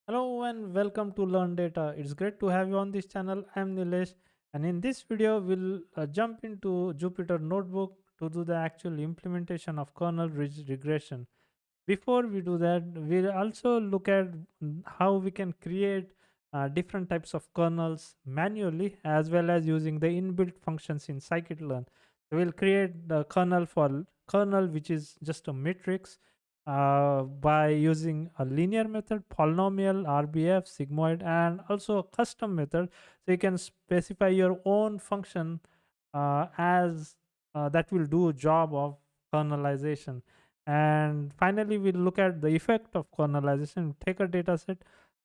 Hello and welcome to Learn Data. It's great to have you on this channel. I'm Nilesh, and in this video, we'll jump into Jupyter Notebook to do the actual implementation of Kernel Ridge Regression. Before we do that, we'll also look at how we can create different types of kernels manually as well as using the inbuilt functions in Scikit-learn. So we'll create the kernel for kernel, which is just a matrix by using a linear method, polynomial, RBF, Sigmoid, and also a custom method. So you can specify your own function as that will do a job of kernelization. And finally, we'll look at the effect of kernelization. Take a data set,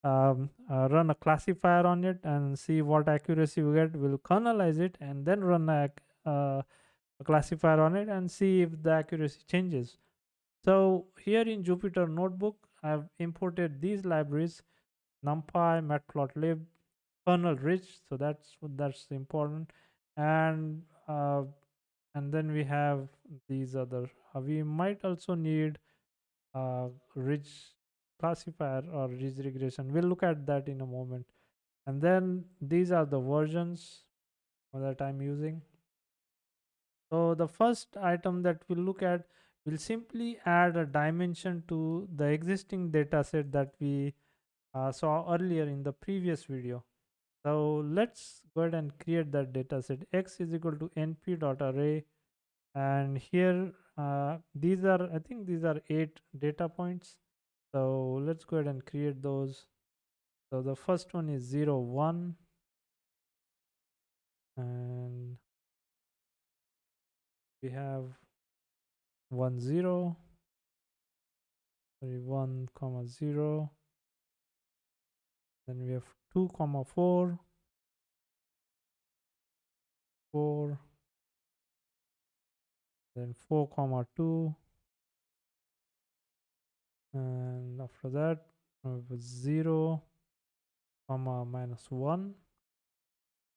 run a classifier on it, and see what accuracy we get. We'll kernelize it and then run a classifier on it and see if the accuracy changes. So here in Jupyter Notebook, I've imported these libraries: NumPy, Matplotlib, KernelRidge. So that's important, and uh, and then we have these other. We might also need ridge classifier or ridge regression. We'll look at that in a moment. And then these are the versions that I'm using. So the first item that we'll look at will simply add a dimension to the existing data set that we saw earlier in the previous video. So let's go ahead and create that data set. X is equal to np.array, and here these are, I think these are 8 data points. So let's go ahead and create those. So the first one is 0 1, and we have 1 0, sorry, 1 comma 0. Then we have 2 comma 4, 4, then 4 comma 2, and after that we have 0 comma minus 1,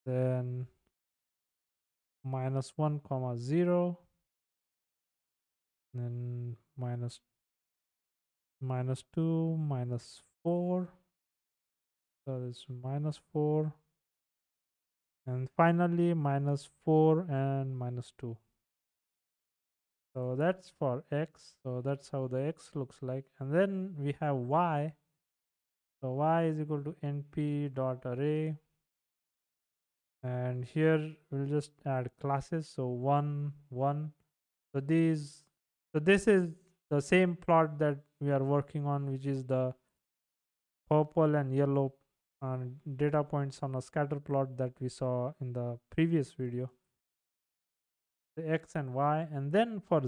then minus 1 comma 0, then minus 2 minus 4, so this minus 4, and finally minus 4 and minus 2. So that's for x. So that's how the x looks like. And then we have y. So y is equal to np dot array, and here we'll just add classes. So 1 1. So this is the same plot that we are working on, which is the purple and yellow data points on a scatter plot that we saw in the previous video, the x and y. And then for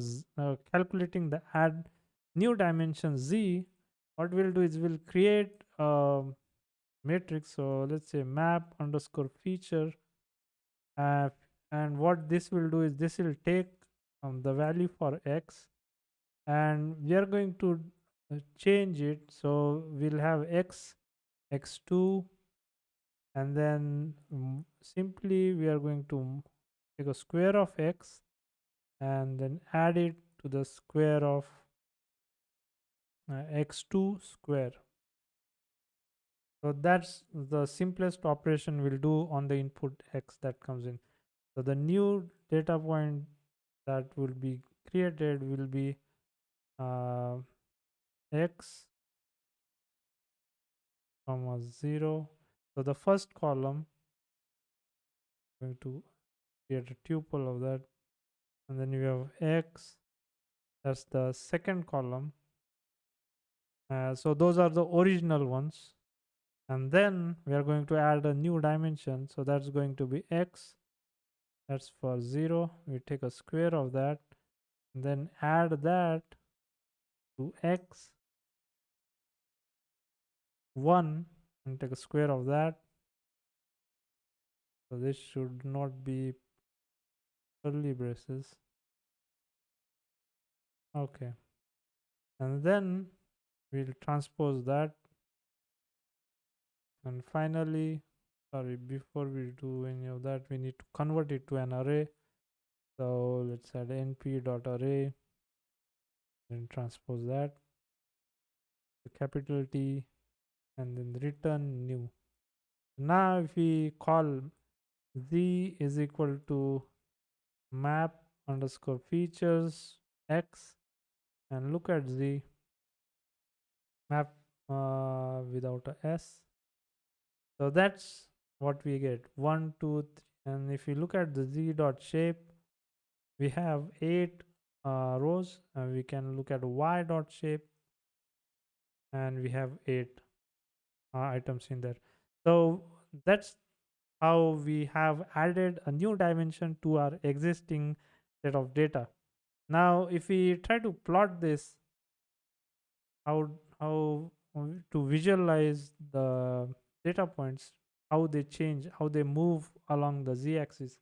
calculating the add new dimension z, what we'll do is we'll create a matrix. So let's say map underscore feature, uh, and what this will do is this will take the value for x, and we are going to change it. So we'll have x x2, and then simply we are going to take a square of x and then add it to the square of x2 square. So that's the simplest operation we'll do on the input x that comes in. So the new data point that will be created will be uh, x comma 0. So the first column, going to create a tuple of that, and then you have x, that's the second column. So those are the original ones, and then we are going to add a new dimension. So that's going to be x, that's for 0. We take a square of that and then add that to x 1 and take a square of that. So this should not be curly braces. Okay, and then we'll transpose that, and finally, sorry, before we do any of that, we need to convert it to an array. So let's add np.array and transpose that, the capital T, and then return new. Now if we call z is equal to map underscore features x and look at z map without a s, so that's what we get 1 2 3. And if you look at the z dot shape, we have 8 rows, and we can look at y dot shape and we have 8 items in there. So that's how we have added a new dimension to our existing set of data. Now if we try to plot this, how to visualize the data points, how they change, how they move along the z-axis,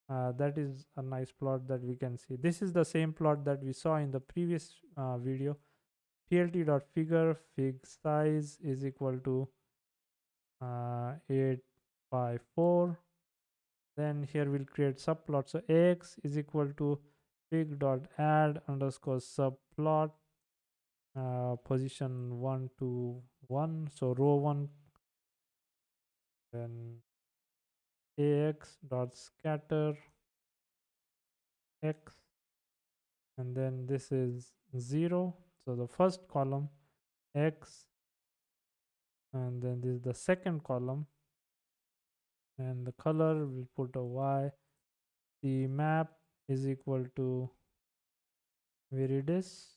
that is a nice plot that we can see. This is the same plot that we saw in the previous video. plt.figure fig size is equal to 8 by 4. Then here we'll create subplot. So ax is equal to fig dot add underscore subplot position 1 to 1, so row 1. Then ax dot scatter x, and then this is 0, so the first column x, and then this is the second column, and the color we'll put a y. The map is equal to viridis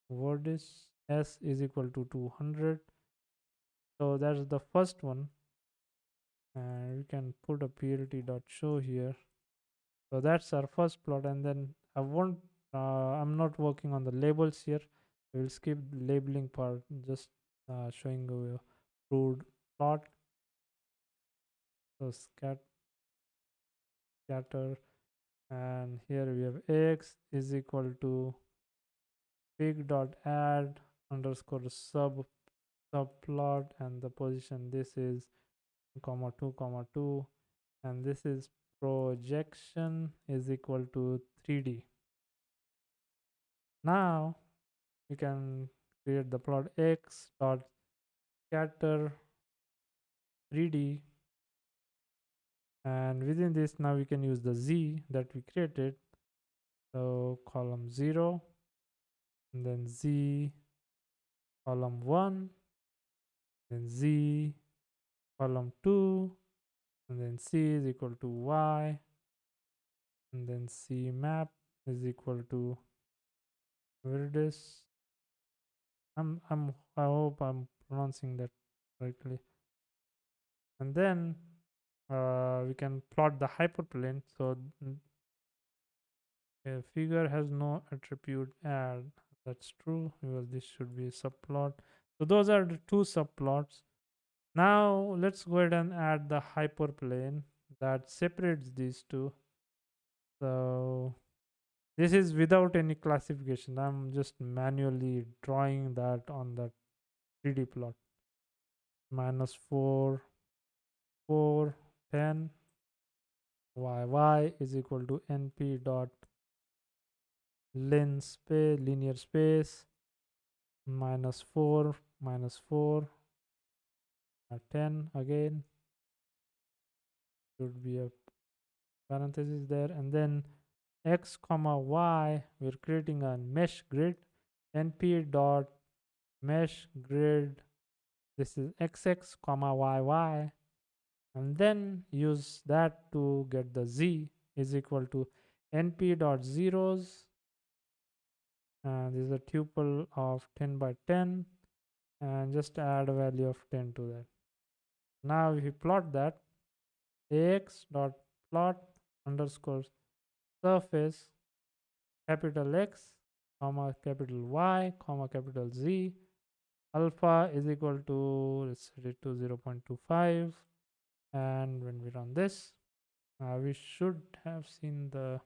verdis s is equal to 200, so that's the first one. And we can put a plt dot show here. So that's our first plot, and then I'm not working on the labels here. We'll skip the labeling part, just showing a crude plot. So scatter, and here we have x is equal to fig dot add underscore subplot, and the position this is comma 2 comma 2, and this is projection is equal to 3D. Now we can create the plot x dot scatter 3D, and within this now we can use the z that we created. So column 0, and then z column 1, then z column 2, and then c is equal to y, and then c map is equal to viridis. I hope I'm pronouncing that correctly. And then we can plot the hyperplane. So a figure has no attribute add. That's true, because this should be a subplot. So those are the two subplots. Now let's go ahead and add the hyperplane that separates these two. So this is without any classification. I'm just manually drawing that on the 3D plot. -4 4 10 y is equal to np dot linear space -4 -4 10 again, should be a parenthesis there, and then x comma y, we're creating a mesh grid. np dot mesh grid, this is xx comma yy, and then use that to get the z is equal to np dot zeros, and this is a tuple of 10 by 10, and just add a value of 10 to that. Now if you plot that, ax dot plot underscore surface capital X comma capital Y comma capital Z, alpha is equal to, let's set it to 0.25, and when we run this, we should have seen the,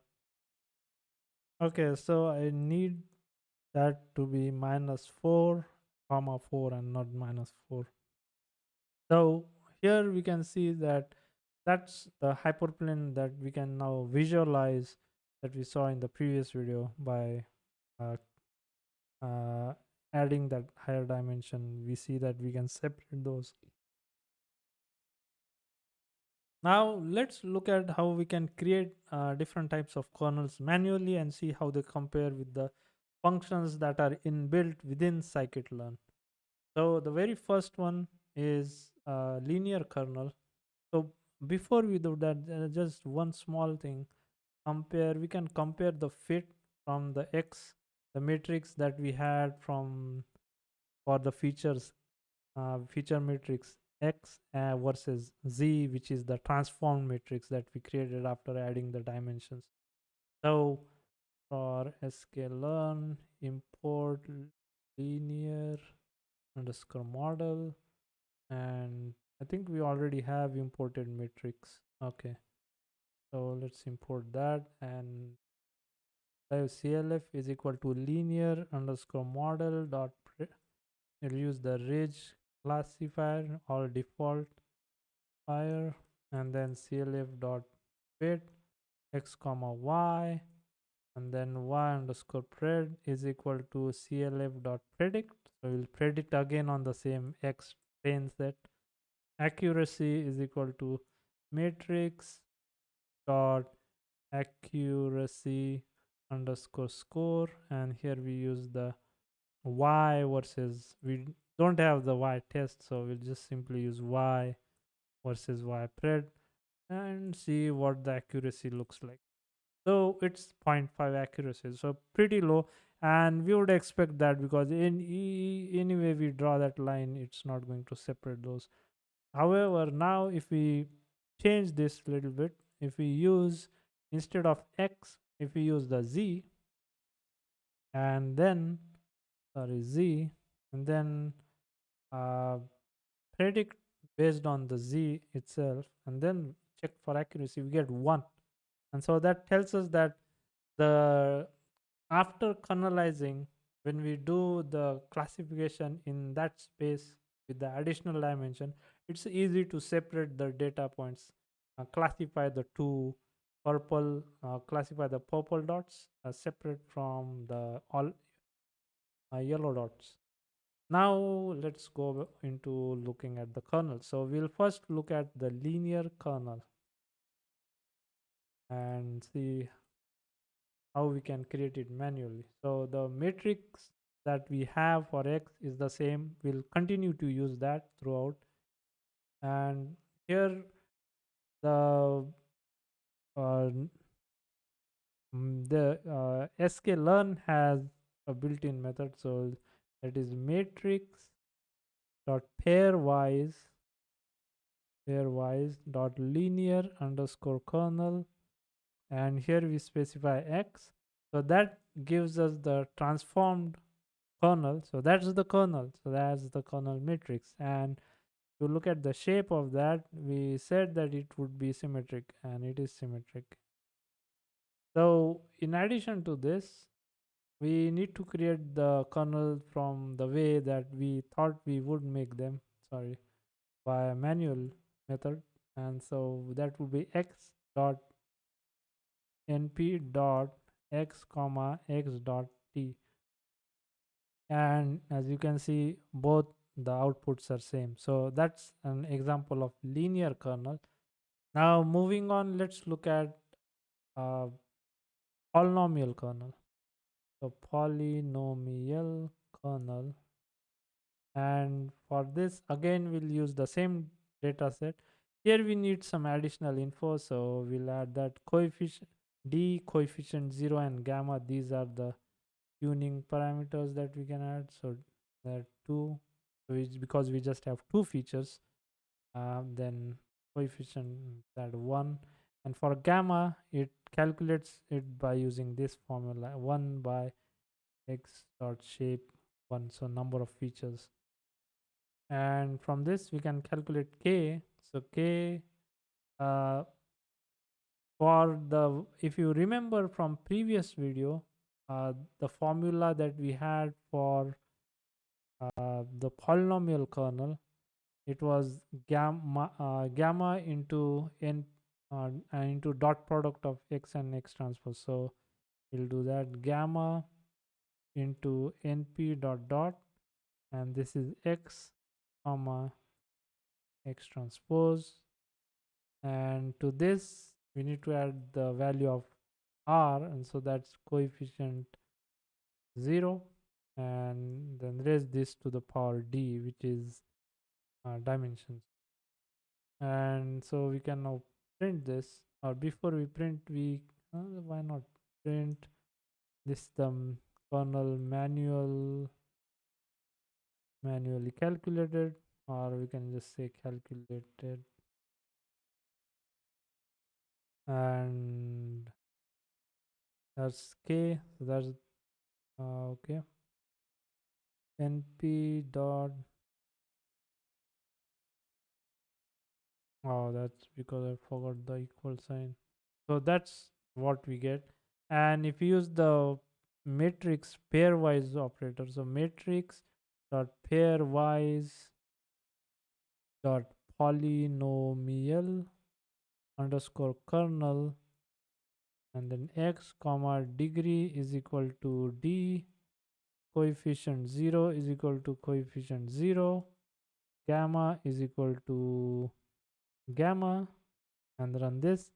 okay, so I need that to be -4 comma 4 and not -4. So here we can see that that's the hyperplane that we can now visualize, that we saw in the previous video by uh, adding that higher dimension, we see that we can separate those. Now let's look at how we can create different types of kernels manually and see how they compare with the functions that are inbuilt within scikit-learn. So the very first one is linear kernel. So before we do that, just one small thing. We can compare the fit from the X, the matrix that we had from for the feature matrix X versus Z, which is the transform matrix that we created after adding the dimensions. So for sklearn, import linear underscore model, and I think we already have imported matrix. Okay, so let's import that, and CLF is equal to linear underscore model dot we'll use the ridge classifier or default fire, and then CLF dot fit x comma y, and then y underscore pred is equal to CLF dot predict. So we'll predict again on the same x train set. Accuracy is equal to matrix dot accuracy underscore score, and here we use the y versus, we don't have the y test, so we'll just simply use y versus y pred and see what the accuracy looks like. So it's 0.5 accuracy, so pretty low, and we would expect that because anyway we draw that line, it's not going to separate those. However, now if we change this a little bit, if we use, instead of x, if we use the z, and then z, and then uh, predict based on the z itself, and then check for accuracy, we get 1. And so that tells us that the after kernelizing, when we do the classification in that space with the additional dimension, it's easy to separate the data points, classify the classify the purple dots separate from the all yellow dots. Now let's go into looking at the kernel. So we'll first look at the linear kernel and see how we can create it manually. So the matrix that we have for x is the same. We'll continue to use that throughout. And here the sklearn has a built-in method. So that is matrix dot pairwise dot linear underscore kernel, and here we specify x, so that gives us the transformed kernel. So that's the kernel, so that's the kernel matrix. And to look at the shape of that, we said that it would be symmetric, and it is symmetric. So in addition to this, we need to create the kernel from the way that we thought we would make them, by a manual method. And so that would be x dot np dot x comma x dot t, and as you can see, both the outputs are same. So that's an example of linear kernel. Now moving on, let's look at uh, polynomial kernel. So polynomial kernel, and for this again we'll use the same data set. Here we need some additional info, so we'll add that coefficient d, coefficient 0 and gamma. These are the tuning parameters that we can add. So that 2, so because we just have 2 features, then coefficient that 1, and for gamma it calculates it by using this formula, 1 by x dot shape 1, so number of features. And from this we can calculate k. So k, for the, if you remember from previous video, the formula that we had for the polynomial kernel, it was gamma into n into dot product of x and x transpose. So we'll do that, gamma into np dot dot, and this is x comma x transpose, and to this we need to add the value of r, and so that's coefficient 0, and then raise this to the power d, which is dimensions. And so we can now print this, or before we print, we why not print this, the kernel manually calculated, or we can just say calculated, and that's k, so that's okay, np dot, oh, that's because I forgot the equal sign. So that's what we get. And if you use the matrix pairwise operator, so matrix dot pairwise dot polynomial underscore kernel, and then x comma degree is equal to d, coefficient 0 is equal to coefficient 0, gamma is equal to gamma, and run this.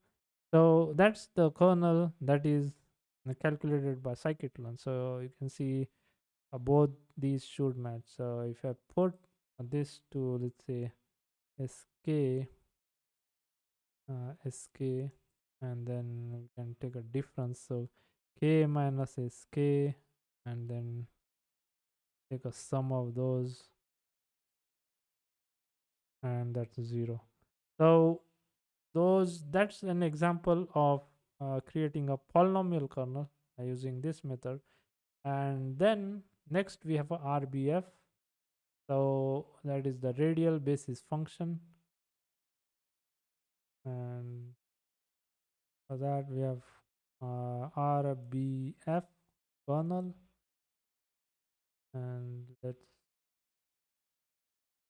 So that's the kernel that is calculated by scikit-learn. So you can see both these should match. So if I put this to, let's say, sk, sk, and then we can take a difference. So k minus sk, and then take a sum of those, and that's 0. So that's an example of creating a polynomial kernel using this method. And then next we have a rbf, so that is the radial basis function, and for that we have rbf kernel, and let's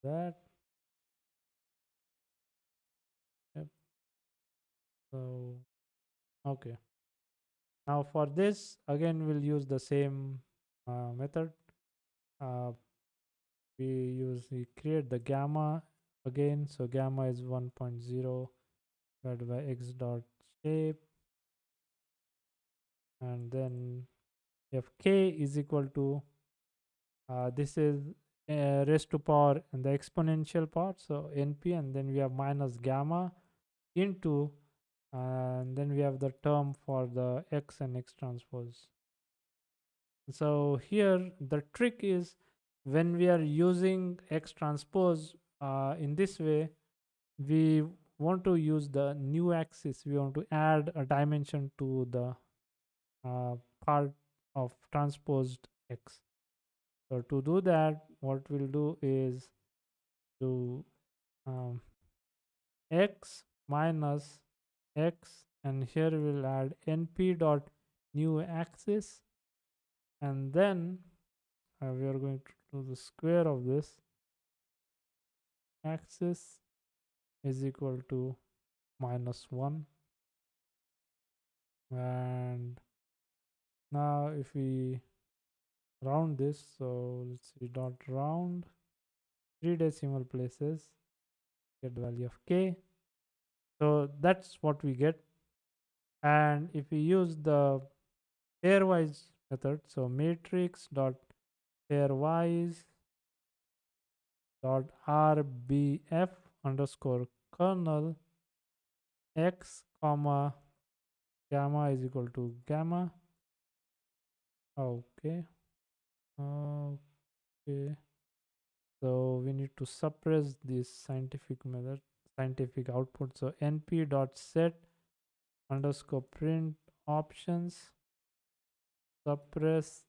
that, yep. So okay, now for this again we'll use the same method. uh, we create the gamma again, so gamma is 1.0 divided by x dot shape, and then if k is equal to this is raised to power and the exponential part, so np, and then we have minus gamma into, and then we have the term for the x and x transpose. So here the trick is, when we are using x transpose in this way, we want to use the new axis, we want to add a dimension to the part of transposed x. So to do that, what we'll do is do x minus x, and here we'll add np dot new axis, and then we are going to do the square of this axis is equal to -1. And now if we round this, so let's see, dot round 3 decimal places, get the value of k. So that's what we get. And if we use the pairwise method, so matrix dot pairwise dot rbf underscore kernel x comma gamma is equal to gamma. Okay. Okay. So we need to suppress this scientific output. So np dot set underscore print options suppress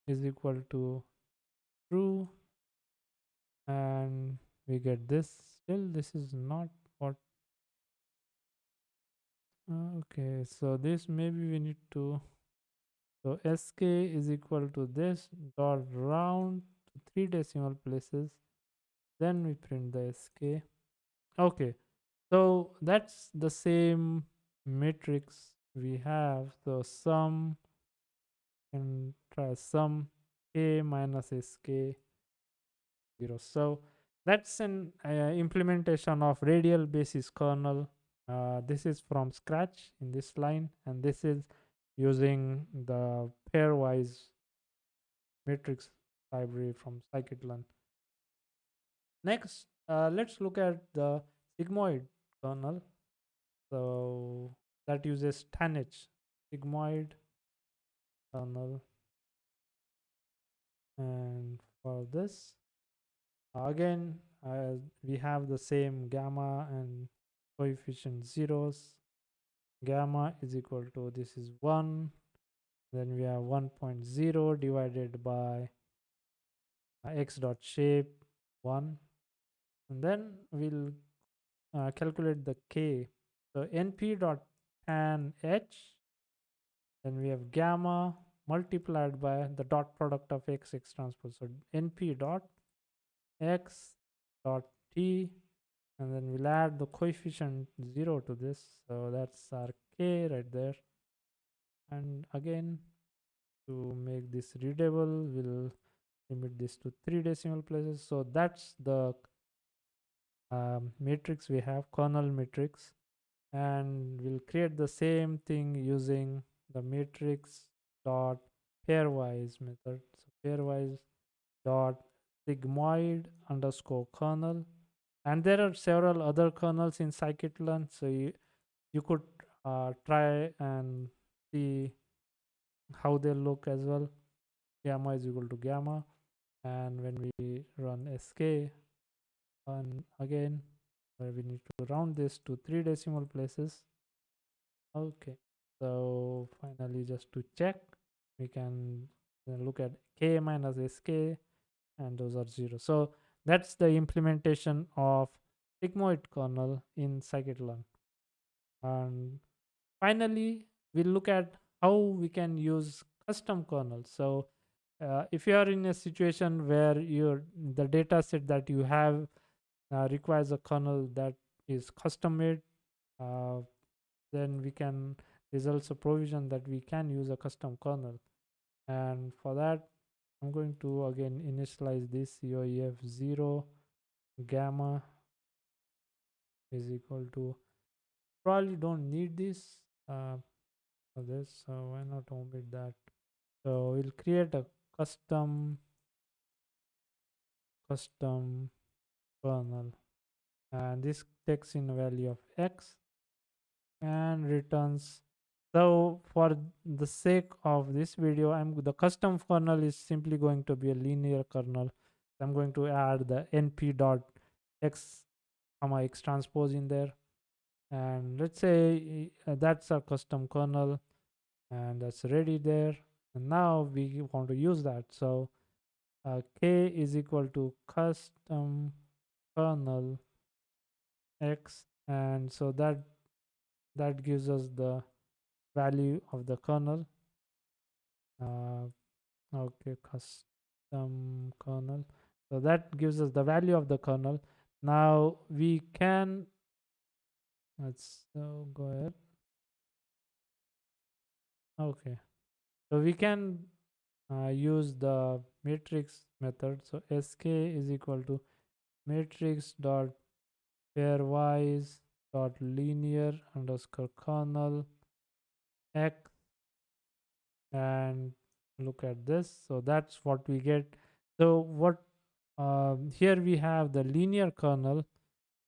is equal to true, and we get this. Still this is not what, okay, so this maybe we need to, so sk is equal to this dot round to 3 decimal places, then we print the sk. Okay, so that's the same matrix we have. So sum and try sum k minus sk 0. So that's an implementation of radial basis kernel. This is from scratch in this line, and this is using the pairwise matrix library from Scikit-learn. Next, let's look at the Sigmoid kernel. So that uses tanh Sigmoid kernel, and for this again we have the same gamma and coefficient zeros. Gamma is equal to, this is 1, then we have 1.0 divided by x dot shape 1, and then we'll calculate the k. So np dot tan h, then we have gamma multiplied by the dot product of x transpose. So np dot x dot t, and then we'll add the coefficient 0 to this. So that's our k right there. And again, to make this readable, we'll limit this to 3 decimal places. So that's the matrix we have, kernel matrix. And we'll create the same thing using the matrix dot pairwise method. So pairwise dot sigmoid underscore kernel. And there are several other kernels in scikit-learn, so you could try and see how they look as well. Gamma is equal to gamma, and when we run sk, and again we need to round this to 3 decimal places. Okay, so finally, just to check, we can look at k minus sk, and those are 0. So that's the implementation of Sigmoid kernel in scikit-learn. And finally, we'll look at how we can use custom kernels. So if you are in a situation where the data set that you have requires a kernel that is custom made, uh, then there's also provision that we can use a custom kernel. And for that, I'm going to again initialize this COEF 0 gamma is equal to, probably don't need this for this, so why not omit that. So we'll create a custom kernel, and this takes in a value of x and returns. So for the sake of this video, the custom kernel is simply going to be a linear kernel. I'm going to add the np dot x comma x transpose in there, and let's say that's our custom kernel, and that's ready there. And now we want to use that. So k is equal to custom kernel x, and so that gives us the value of the kernel. Okay, custom kernel, so that gives us the value of the kernel. Now we can, let's go ahead. Okay, so we can use the matrix method. So sk is equal to matrix dot pairwise dot linear underscore kernel x, and look at this. So that's what we get. So what here we have the linear kernel,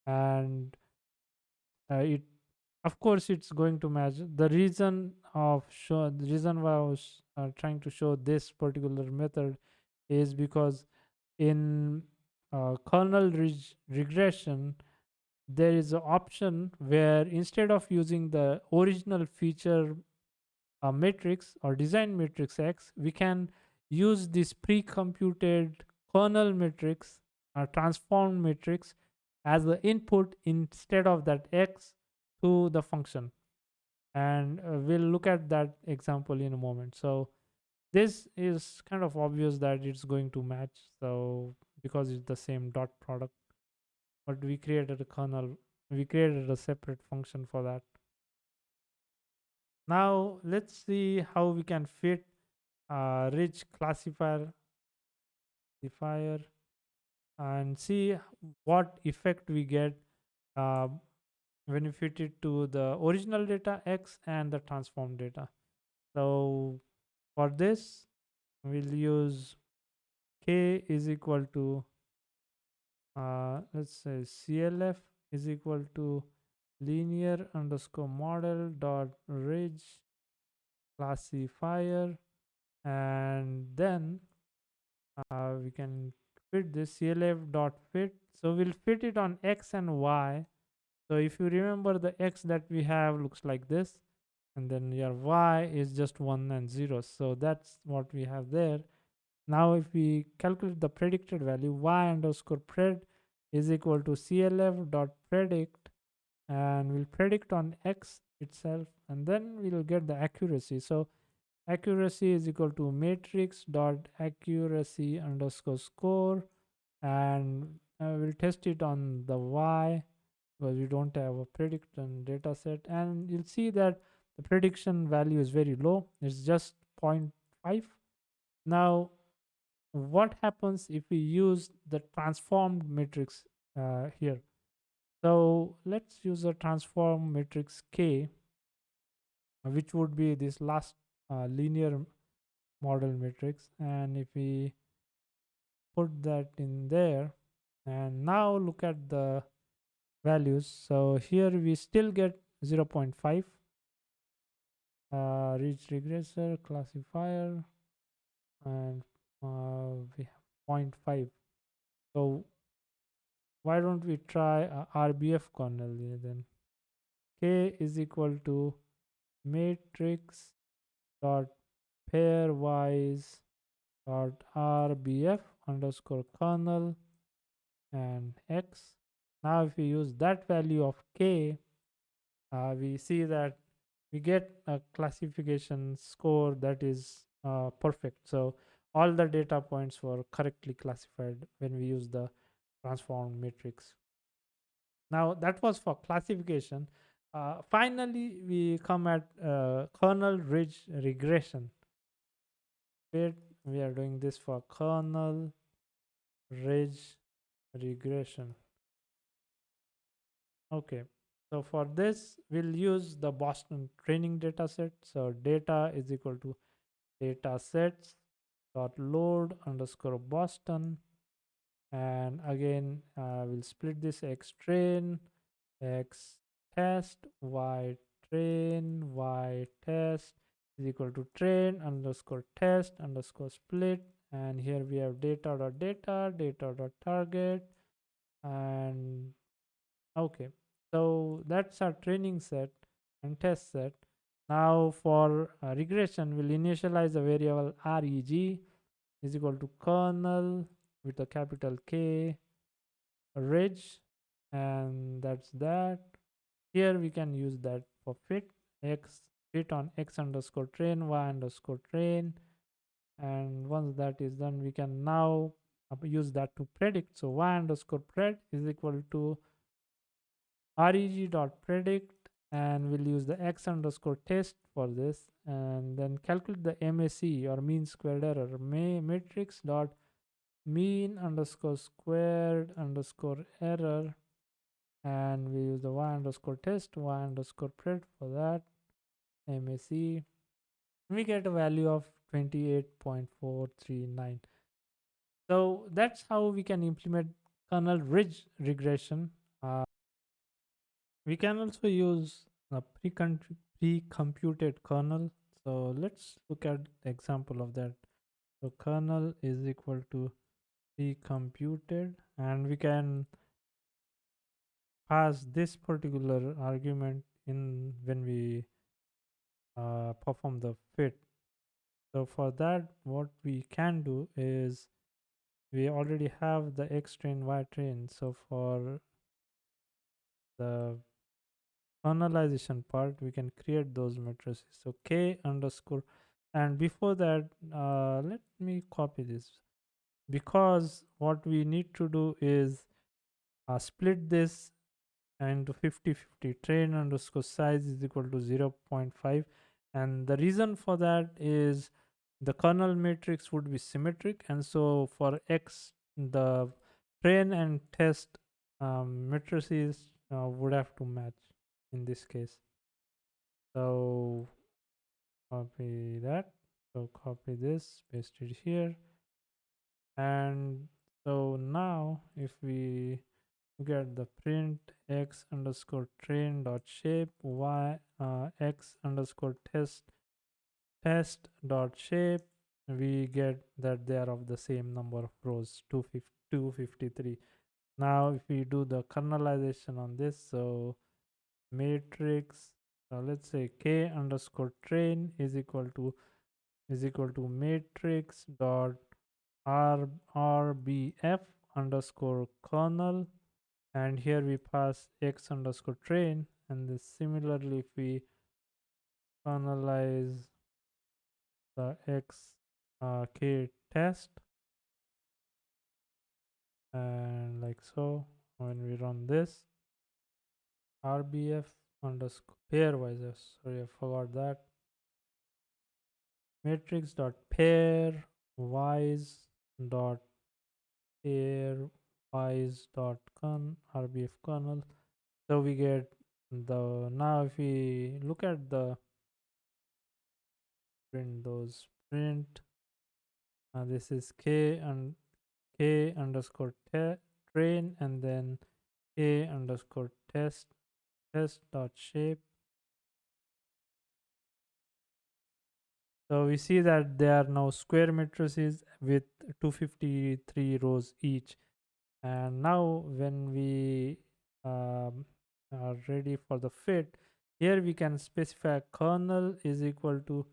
and it, of course, it's going to match. The reason why I was trying to show this particular method is because in kernel ridge regression, there is an option where instead of using the original feature matrix or design matrix X, we can use this pre-computed kernel matrix or transformed matrix as the input instead of that X to the function. And we'll look at that example in a moment. So this is kind of obvious that it's going to match, so because it's the same dot product, but we created a separate function for that. Now let's see how we can fit ridge classifier and see what effect we get uh, when we fit it to the original data x and the transform data. So for this, we'll use k is equal to let's say CLF is equal to linear underscore model dot ridge classifier, and then we can fit this CLF dot fit. So we'll fit it on x and y. So if you remember, the x that we have looks like this, and then your y is just 1 and 0. So that's what we have there. Now if we calculate the predicted value, y underscore pred is equal to CLF dot predict, and we'll predict on x itself, and then we'll get the accuracy. So accuracy is equal to matrix dot accuracy underscore score, and we'll test it on the y because we don't have a prediction data set, and you'll see that the prediction value is very low. It's just 0.5. Now what happens if we use the transformed matrix here? So let's use a transform matrix K, which would be this last linear model matrix, and if we put that in there and now look at the values, so here we still get 0.5 ridge regressor classifier, and we have 0.5. So why don't we try RBF kernel then? K is equal to matrix dot pairwise dot RBF underscore kernel and x. Now if we use that value of k, we see that we get a classification score that is perfect. So all the data points were correctly classified when we use the transformed matrix. Now that was for classification. Finally, we come at Kernel Ridge Regression. Wait, we are doing this for Kernel Ridge Regression. Okay, so for this, we'll use the Boston training data set. So data is equal to data sets dot load underscore Boston, and again we'll split this x train, x test, y train, y test is equal to train underscore test underscore split, and here we have data dot data, data dot target, and okay, so that's our training set and test set. Now for regression, we'll initialize a variable reg is equal to kernel with a capital K ridge, and that's that. Here we can use that for fit x, fit on x underscore train, y underscore train, and once that is done, we can now use that to predict. So y underscore pred is equal to reg dot predict, and we'll use the x underscore test for this, and then calculate the MAC or mean squared error matrix dot mean underscore squared underscore error, and we use the y underscore test, y underscore pred for that MAC. We get a value of 28.439. So that's how we can implement kernel ridge regression. We can also use a pre-computed kernel. So let's look at the example of that. So kernel is equal to pre-computed, and we can pass this particular argument in when we perform the fit. So for that, what we can do is we already have the x train, y train. So for the kernelization part, we can create those matrices. So k underscore, and before that, let me copy this, because what we need to do is split this into 50-50. Train underscore size is equal to 0.5, and the reason for that is the kernel matrix would be symmetric, and so for x, the train and test matrices would have to match in this case. So copy that. So copy this, paste it here, and so now if we get the print x underscore train dot shape y x underscore test dot shape, we get that they are of the same number of rows, 253. Now if we do the kernelization on this, so matrix, let's say k underscore train is equal to matrix dot rbf underscore kernel, and here we pass x underscore train, and this similarly if we kernelize the x k test, and like so when we run this rbf underscore pairwise, sorry I forgot that, matrix dot pairwise dot pairwise dot rbf kernel. So we get the, now if we look at the print this is k underscore train, and then k underscore test dot shape. So we see that they are now square matrices with 253 rows each. And now when we are ready for the fit, here we can specify kernel is equal to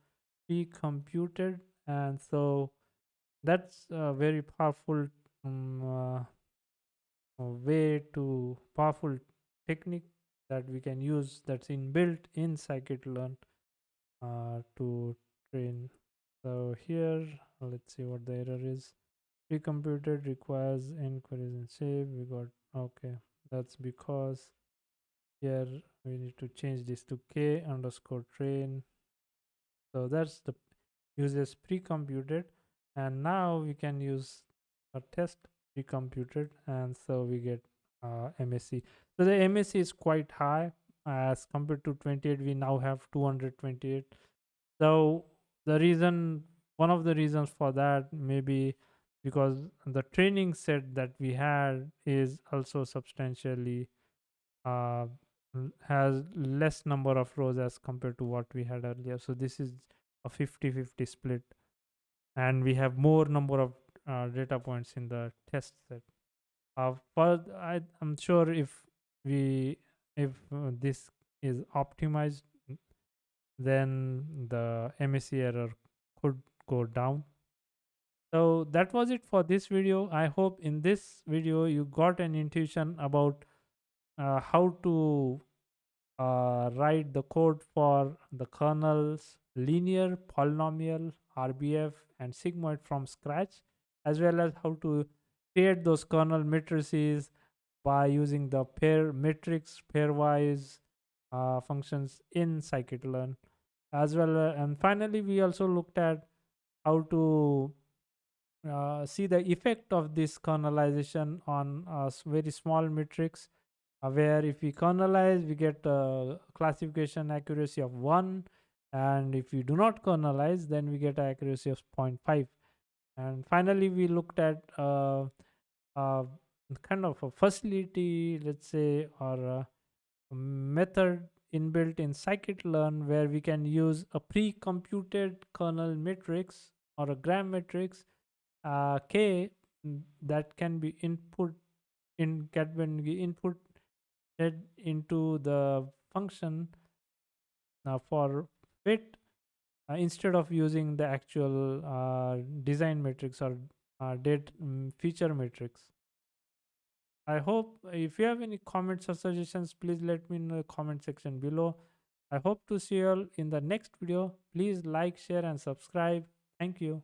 precomputed, and so that's a very powerful powerful technique that we can use, that's inbuilt in scikit-learn to train. So here let's see what the error is. Precomputed requires inquiries and save. We got, okay, that's because here we need to change this to k underscore train. So that's the uses precomputed, and now we can use a test precomputed, and so we get MSE. So the MSE is quite high as compared to 28. We now have 228. So the reason, one of the reasons for that may be because the training set that we had is also substantially uh, has less number of rows as compared to what we had earlier. So this is a 50-50 split, and we have more number of data points in the test set. But I'm sure if this is optimized, then the MSE error could go down. So that was it for this video. I hope in this video you got an intuition about how to write the code for the kernels, linear, polynomial, RBF, and Sigmoid from scratch, as well as how to create those kernel matrices by using the pairwise functions in scikit-learn as well. And finally, we also looked at how to see the effect of this kernelization on a very small matrix, where if we kernelize, we get a classification accuracy of 1, and if we do not kernelize, then we get an accuracy of 0.5. And finally, we looked at uh, kind of a facility, let's say, or a method inbuilt in scikit-learn where we can use a pre-computed kernel matrix or a gram matrix k that can be input it into the function for fit, instead of using the actual design matrix or feature matrix. I hope if you have any comments or suggestions, please let me know in the comment section below. I hope to see you all in the next video. Please like, share, and subscribe. Thank you.